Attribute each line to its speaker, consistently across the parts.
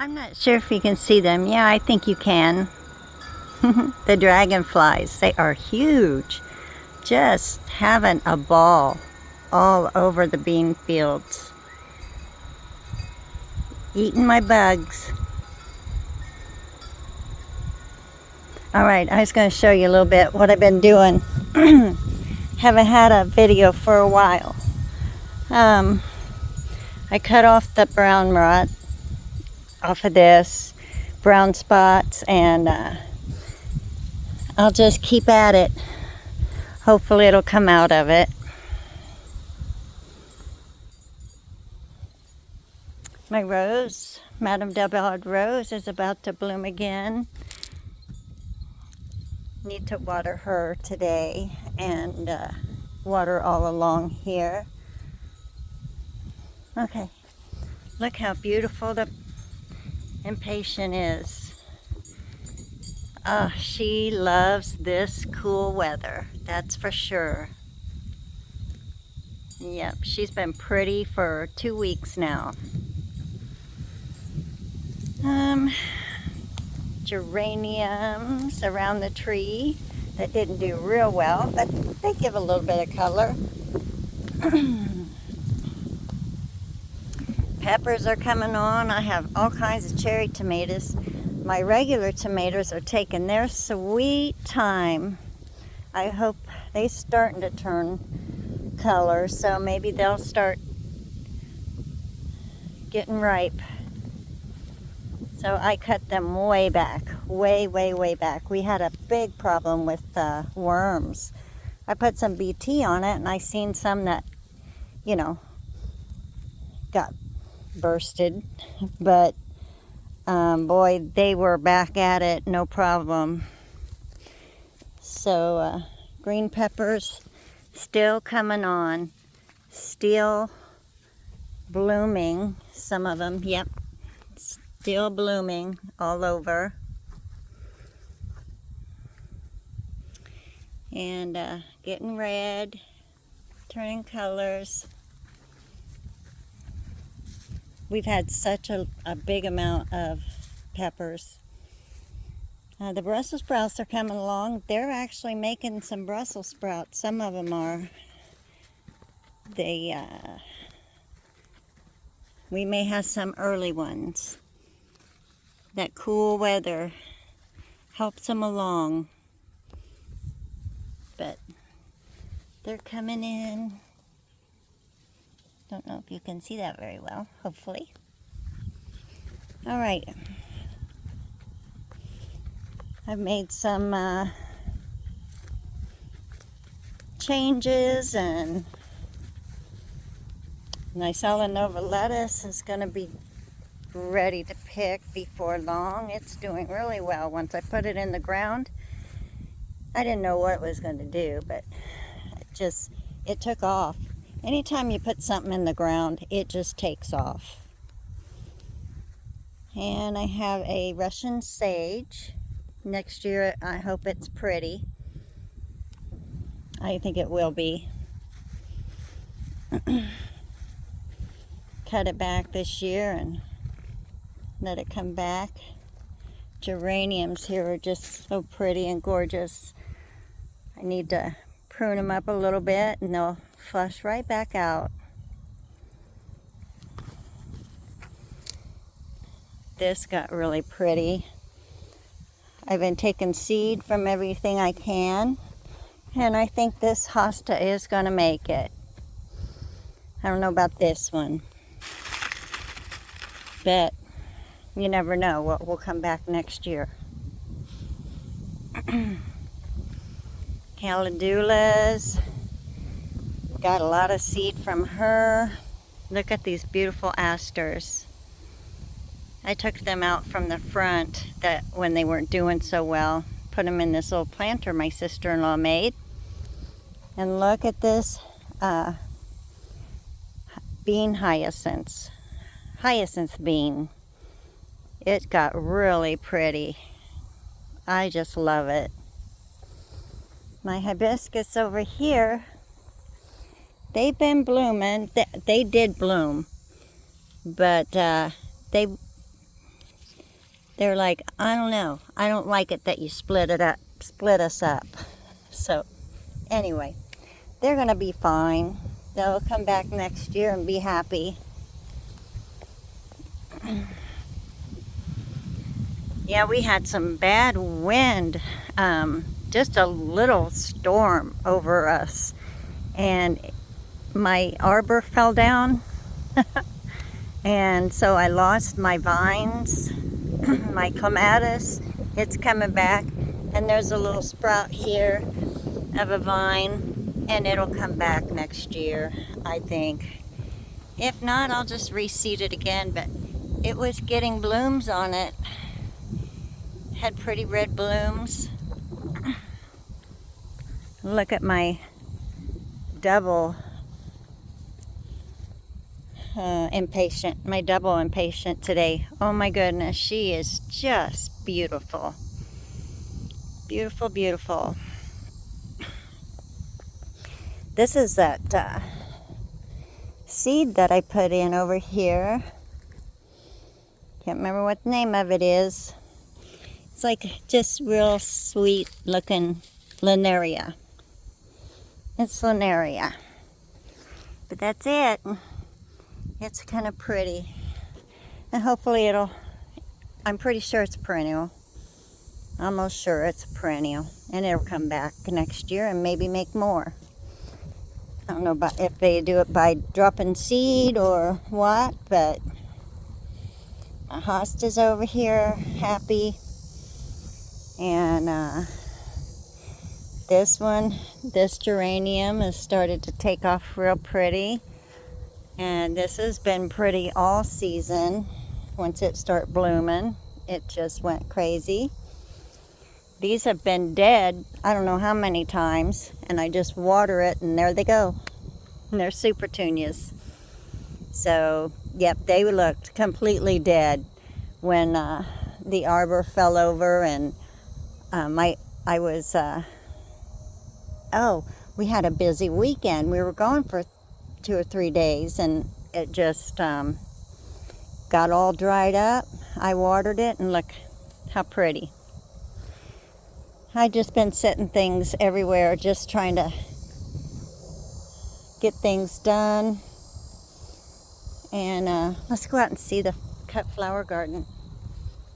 Speaker 1: I'm not sure if you can see them. Yeah, I think you can. The dragonflies, they are huge. Just having a ball all over the bean fields. Eating my bugs. Alright, I was going to show you a little bit what I've been doing. Haven't had a video for a while. I cut off the brown rot off of this, brown spots, and I'll just keep at it. Hopefully it'll come out of it. My rose, Madame Delbard rose, is about to bloom again. Need to water her today and water all along here. Okay, look how beautiful the impatient is. Oh, she loves this cool weather, that's for sure. Yep, she's been pretty for 2 weeks now. Geraniums around the tree that didn't do real well, but they give a little bit of color. Peppers are coming on. I have all kinds of cherry tomatoes. My regular tomatoes are taking their sweet time. I hope they're starting to turn color, so maybe they'll start getting ripe. So I cut them way back, way back. We had a big problem with worms. I put some BT on it, and I seen some that, you know, got bursted. But boy, they were back at it, no problem. So green peppers still coming on, still blooming. Some of them, yep. Still blooming all over. And getting red, turning colors. We've had such a big amount of peppers. The Brussels sprouts are coming along. They're actually making some Brussels sprouts. Some of them are. We may have some early ones. That cool weather helps them along, but they're coming in. Don't know if you can see that very well, hopefully. All right, I've made some changes, and Nisella Nova lettuce is going to be ready to pick before long. It's doing really well. Once I put it in the ground, I didn't know what it was going to do, but it took off. Anytime you put something in the ground, it just takes off. And I have a Russian sage. Next year, I hope it's pretty. I think it will be. Cut it back this year and let it come back. Geraniums here are just so pretty and gorgeous. I need to prune them up a little bit and they'll flush right back out. This got really pretty. I've been taking seed from everything I can, and I think this hosta is going to make it. I don't know about this one, but you never know what will come back next year. Calendulas. Got a lot of seed from her. Look at these beautiful asters. I took them out from the front when they weren't doing so well. Put them in this little planter my sister-in-law made. And look at this bean hyacinth bean. It got really pretty. I just love it. My hibiscus over here, they've been blooming. They did bloom, but they they're like, I don't know. I don't like it that you split us up. So anyway, they're going to be fine. They'll come back next year and be happy. Yeah, we had some bad wind, just a little storm over us, and my arbor fell down, and so I lost my vines, my clematis. It's coming back, and there's a little sprout here of a vine, and it'll come back next year, I think. If not, I'll just reseed it again, but it was getting blooms on it. Had pretty red blooms. Look at my double impatient, my double impatient today. Oh my goodness, she is just beautiful. Beautiful, beautiful. This is that seed that I put in over here. Can't remember what the name of it is. It's like just real sweet looking Linaria. It's Linaria. But that's it. It's kind of pretty. And hopefully I'm pretty sure it's perennial. Almost sure it's a perennial. And it'll come back next year and maybe make more. I don't know about if they do it by dropping seed or what, but my hosta's over here, happy. And this geranium has started to take off real pretty. And this has been pretty all season. Once it started blooming, it just went crazy. These have been dead, I don't know how many times, and I just water it and there they go. And they're super petunias. So, yep, they looked completely dead when the arbor fell over, and we had a busy weekend. We were gone for 2 or 3 days, and it just got all dried up. I watered it, and look how pretty. I've just been setting things everywhere, just trying to get things done. And let's go out and see the cut flower garden.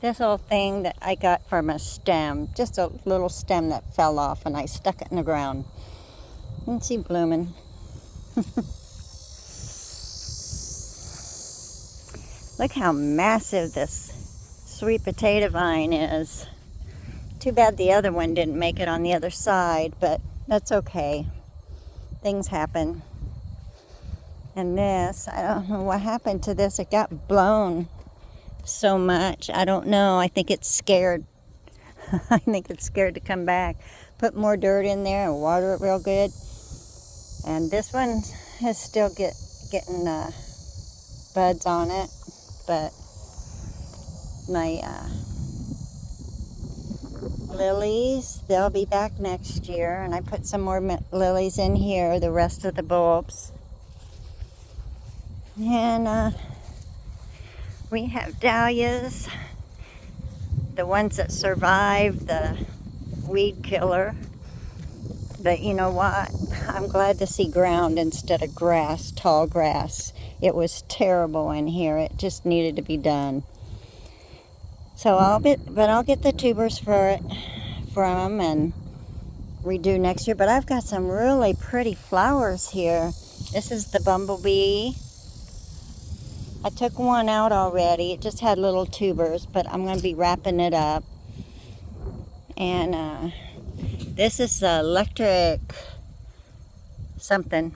Speaker 1: This little thing that I got from a stem, just a little stem that fell off, and I stuck it in the ground. Isn't she blooming? Look how massive this sweet potato vine is. Too bad the other one didn't make it on the other side, but that's okay. Things happen. And this, I don't know what happened to this. It got blown so much. I don't know. I think it's scared. I think it's scared to come back. Put more dirt in there and water it real good. And this one is still getting buds on it. But my lilies, they'll be back next year. And I put some more lilies in here, the rest of the bulbs. And we have dahlias, the ones that survived the weed killer. But you know what? I'm glad to see ground instead of grass, tall grass. It was terrible in here. It just needed to be done. So I'll get the tubers from and redo next year. But I've got some really pretty flowers here. This is the bumblebee. I took one out already. It just had little tubers, but I'm going to be wrapping it up. And this is electric something.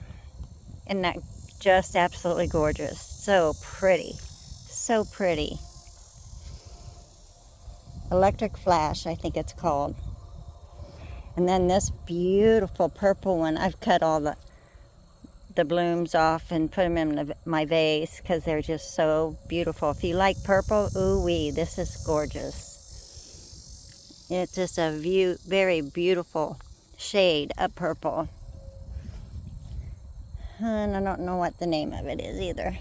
Speaker 1: Isn't that just absolutely gorgeous? So pretty. So pretty. Electric flash, I think it's called. And then this beautiful purple one. I've cut all the blooms off and put them in my vase because they're just so beautiful. If you like purple, ooh-wee, this is gorgeous. It's just a very beautiful shade of purple. And I don't know what the name of it is either.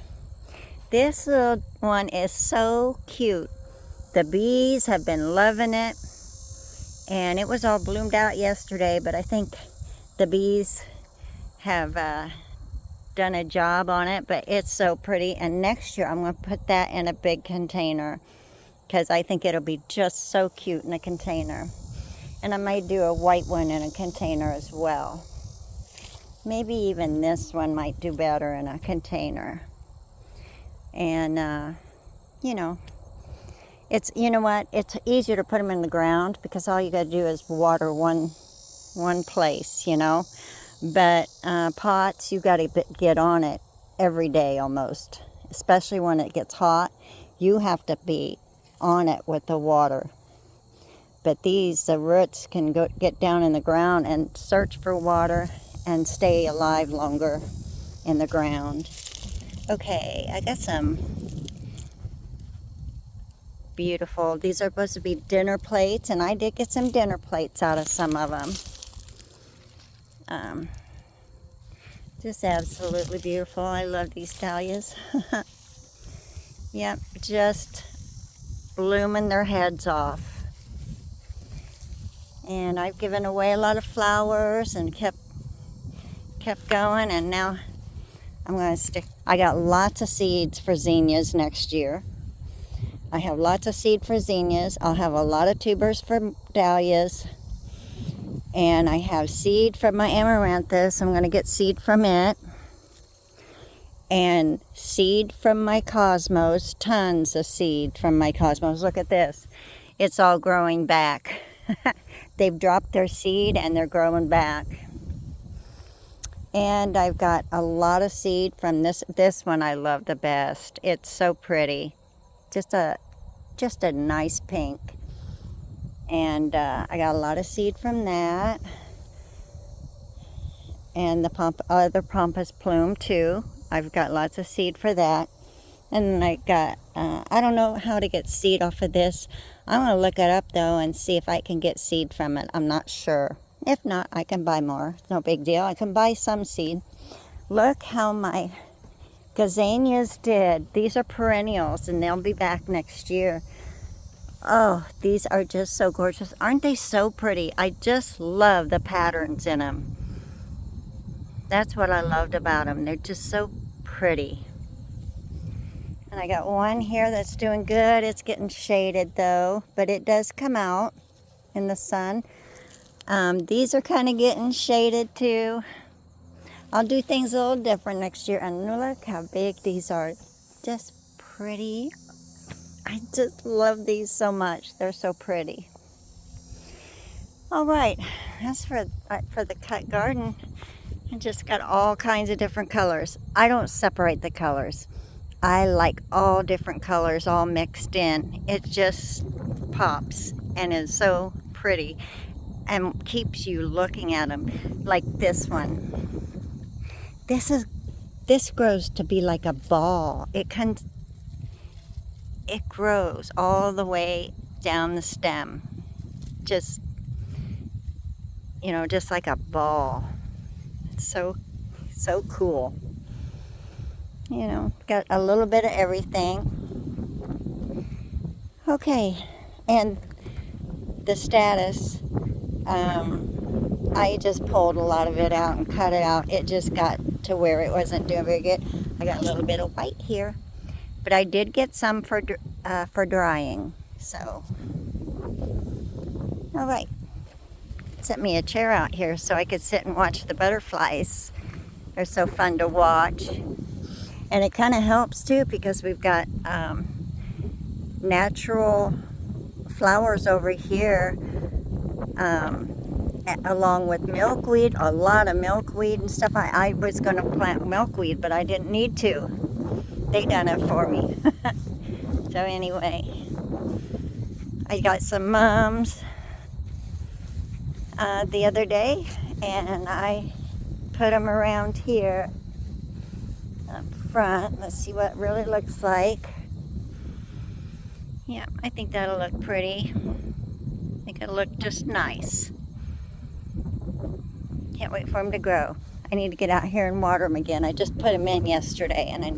Speaker 1: This little one is so cute. The bees have been loving it. And it was all bloomed out yesterday, but I think the bees have done a job on it, but it's so pretty. And next year I'm going to put that in a big container because I think it'll be just so cute in a container. And I might do a white one in a container as well. Maybe even this one might do better in a container. And, you know, you know what? It's easier to put them in the ground because all you got to do is water one place, you know. But pots, you got to get on it every day almost, especially when it gets hot. You have to be on it with the water. But the roots can get down in the ground and search for water and stay alive longer in the ground. Okay, I got some beautiful, these are supposed to be dinner plates, and I did get some dinner plates out of some of them. Just absolutely beautiful. I love these dahlias. Yep, just blooming their heads off. And I've given away a lot of flowers and kept going, and now I'm going to stick. I got lots of seeds for zinnias next year. I have lots of seed for zinnias. I'll have a lot of tubers for dahlias. And I have seed from my amaranthus. I'm going to get seed from it. And seed from my cosmos. Tons of seed from my cosmos. Look at this. It's all growing back. They've dropped their seed and they're growing back. And I've got a lot of seed from this one I love the best. It's so pretty. Just a nice pink. And I got a lot of seed from that. And the other pampas plume too. I've got lots of seed for that. And I got, I don't know how to get seed off of this. I'm going to look it up though and see if I can get seed from it. I'm not sure. If not, I can buy more. It's no big deal. I can buy some seed. Look how my gazanias did. These are perennials and they'll be back next year. Oh, these are just so gorgeous. Aren't they so pretty? I just love the patterns in them. That's what I loved about them. They're just so pretty. And I got one here that's doing good. It's getting shaded though, but it does come out in the sun. These are kind of getting shaded too. I'll do things a little different next year. And look how big these are. Just pretty. I just love these so much. They're so pretty. All right, that's for the cut garden. I just got all kinds of different colors. I don't separate the colors. I like all different colors all mixed in. It just pops and is so pretty and keeps you looking at them. Like this one. This grows to be like a ball. It grows all the way down the stem. Just, you know, just like a ball. It's so cool. You know, got a little bit of everything. Okay, and the status, I just pulled a lot of it out and cut it out. It just got to where it wasn't doing very good. I got a little bit of white here, but I did get some for drying. So, all right. Set me a chair out here so I could sit and watch the butterflies. They're so fun to watch. And it kind of helps too because we've got natural flowers over here along with milkweed, a lot of milkweed and stuff. I was going to plant milkweed, but I didn't need to. They done it for me. So anyway, I got some mums the other day, and I put them around here up front. Let's see what it really looks like. Yeah, I think that'll look pretty. I think it'll look just nice. Can't wait for them to grow. I need to get out here and water them again. I just put them in yesterday, and I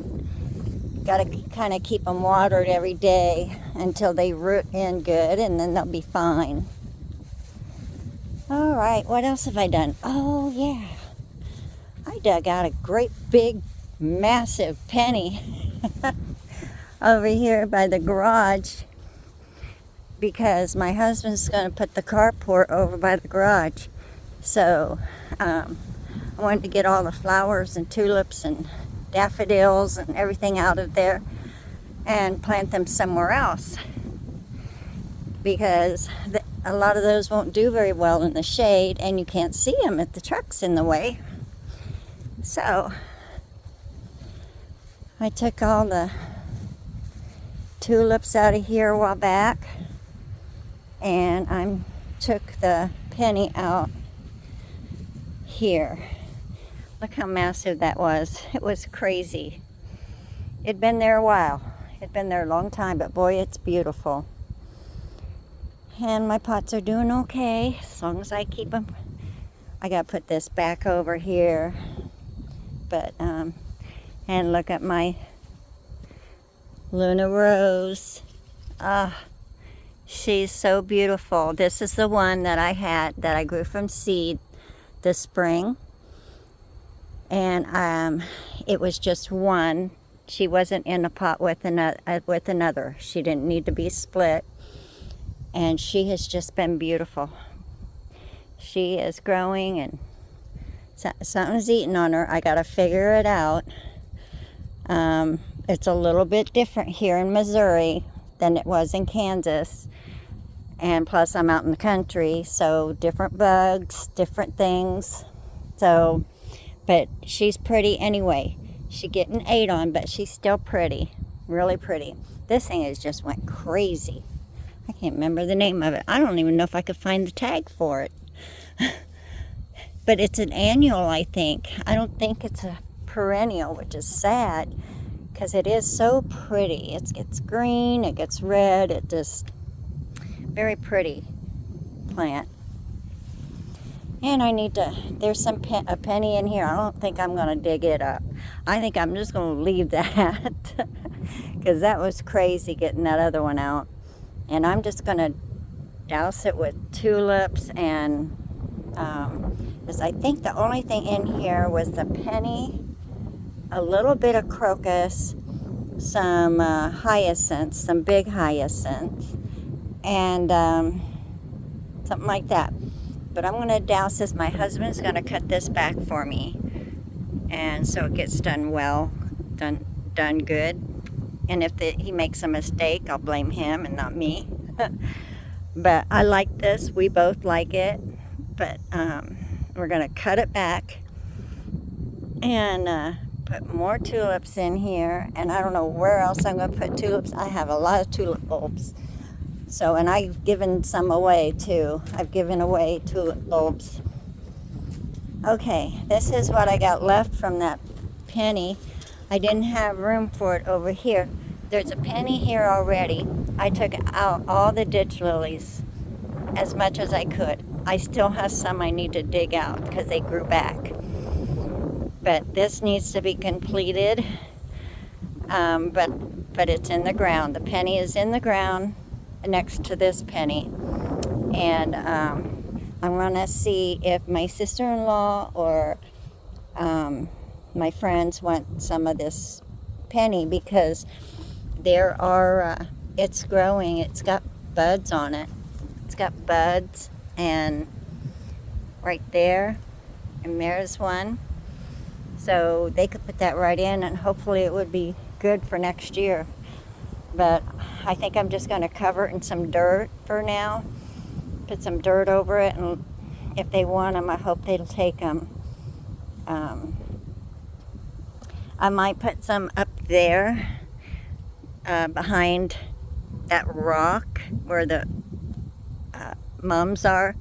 Speaker 1: got to kind of keep them watered every day until they root in good, and then they'll be fine. All right, what else have I done? Oh, yeah. I dug out a great big, massive penny over here by the garage because my husband's going to put the carport over by the garage. So I wanted to get all the flowers and tulips and daffodils and everything out of there and plant them somewhere else because a lot of those won't do very well in the shade and you can't see them if the truck's in the way. So I took all the tulips out of here a while back, and I took the penny out here. Look how massive that was. It was crazy. It'd been there a while. It'd been there a long time, but boy, it's beautiful. And my pots are doing okay as long as I keep them. I gotta put this back over here. But and look at my Luna Rose. She's so beautiful. This is the one that I had that I grew from seed this spring, and it was just one. She wasn't in a pot with another. She didn't need to be split, and she has just been beautiful. She is growing, and something's eating on her. I gotta figure it out. It's a little bit different here in Missouri than it was in Kansas, and plus I'm out in the country, so different bugs, different things. So, but she's pretty anyway. She's getting 8 on, but she's still pretty, really pretty. This thing has just went crazy. I can't remember the name of it. I don't even know if I could find the tag for it. But it's an annual, I think. I don't think it's a perennial, which is sad because it is so pretty. It gets green, it gets red, it just very pretty plant. And I need to, there's a penny in here. I don't think I'm going to dig it up. I think I'm just going to leave that because that was crazy getting that other one out. And I'm just going to douse it with tulips and because I think the only thing in here was the penny, a little bit of crocus, some hyacinths, some big hyacinths, and something like that. But I'm going to douse this. My husband's going to cut this back for me, and so it gets done well, done good. And if he makes a mistake, I'll blame him and not me. But I like this. We both like it. But we're going to cut it back and put more tulips in here. And I don't know where else I'm going to put tulips. I have a lot of tulip bulbs. So, and I've given some away too. I've given away tulip bulbs. Okay, this is what I got left from that penny. I didn't have room for it over here. There's a penny here already. I took out all the ditch lilies as much as I could. I still have some I need to dig out because they grew back. But this needs to be completed. But it's in the ground. The penny is in the ground next to this penny. And I'm going to see if my sister-in-law or my friends want some of this penny because there are, it's growing. It's got buds on it. It's got buds. And right there, and there's one. So they could put that right in, and hopefully it would be good for next year. But I think I'm just going to cover it in some dirt for now. Put some dirt over it, and if they want them, I hope they'll take them. I might put some up there behind that rock where the mums are,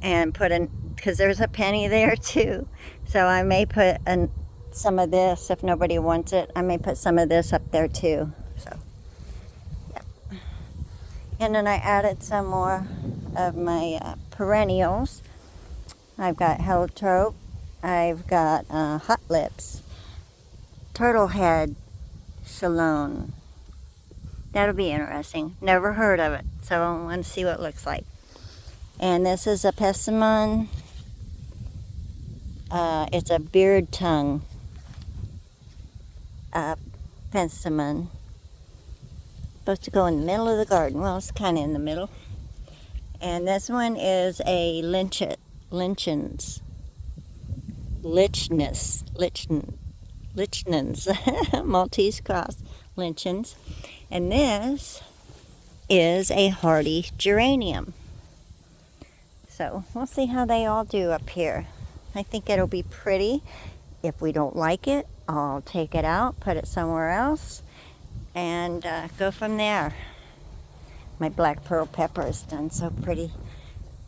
Speaker 1: and put in, because there's a penny there too. So I may put some of this, if nobody wants it, I may put some of this up there too. So, yep. And then I added some more of my perennials. I've got heliotrope, I've got hot lips, turtle head, chalone, That'll be interesting. Never heard of it, so I want to see what it looks like. And this is a pessimon. It's a beard tongue pessimon. Supposed to go in the middle of the garden. Well, it's kind of in the middle. And this one is a lichnus, Maltese cross lichens. And this is a hardy geranium. So we'll see how they all do up here. I think it'll be pretty. If we don't like it, I'll take it out, put it somewhere else, and go from there. My black pearl pepper is done so pretty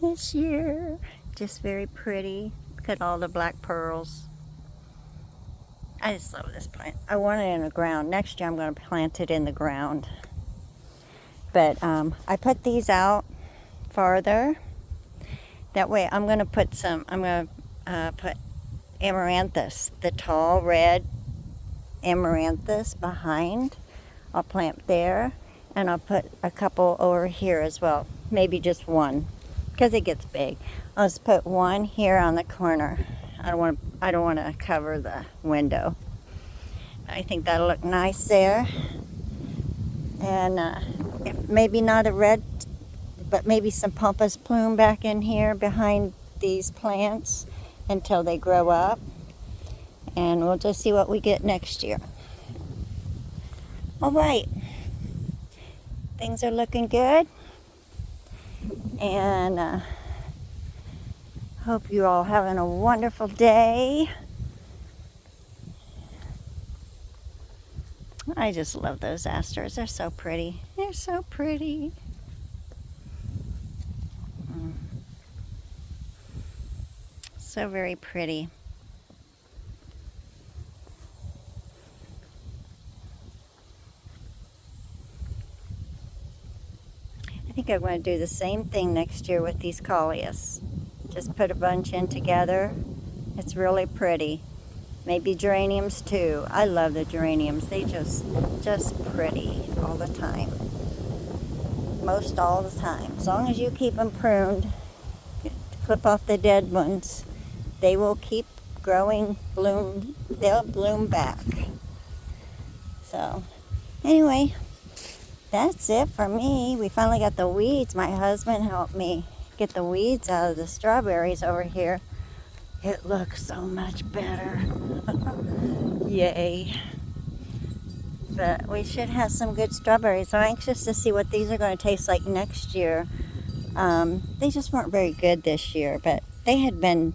Speaker 1: this year. Just very pretty. Look at all the black pearls. I just love this plant. I want it in the ground. Next year I'm going to plant it in the ground. But I put these out farther. That way I'm going to put put amaranthus, the tall red amaranthus behind. I'll plant there, and I'll put a couple over here as well. Maybe just one, because it gets big. I'll just put one here on the corner. I don't want to cover the window. I think that'll look nice there. And maybe not a red, but maybe some pampas plume back in here behind these plants until they grow up. And we'll just see what we get next year. All right. Things are looking good. And hope you're all having a wonderful day. I just love those asters. They're so pretty. They're so pretty. So very pretty. I think I'm going to do the same thing next year with these coleus. Just put a bunch in together. It's really pretty. Maybe geraniums too. I love the geraniums. They just pretty all the time. Most all the time. As long as you keep them pruned, clip off the dead ones, they will keep growing, bloom. They'll bloom back. So, anyway, that's it for me. We finally got the weeds. My husband helped me get the weeds out of the strawberries over here. It looks so much better. Yay. But we should have some good strawberries. I'm anxious to see what these are going to taste like next year. They just weren't very good this year, but they hadn't been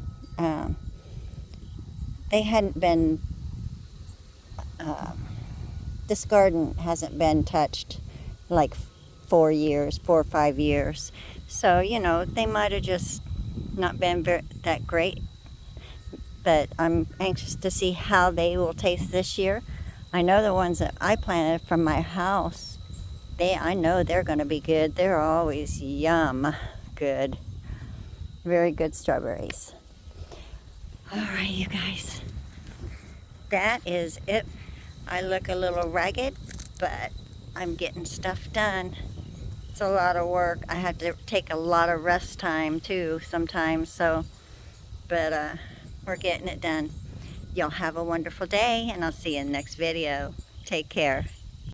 Speaker 1: this garden hasn't been touched like 4 or 5 years. So, they might have just not been that great. But I'm anxious to see how they will taste this year. I know the ones that I planted from my house, I know they're going to be good. They're always yum good. Very good strawberries. All right, you guys. That is it. I look a little ragged, but I'm getting stuff done. It's a lot of work. I have to take a lot of rest time too sometimes, but we're getting it done. Y'all have a wonderful day, and I'll see you in the next video. Take care.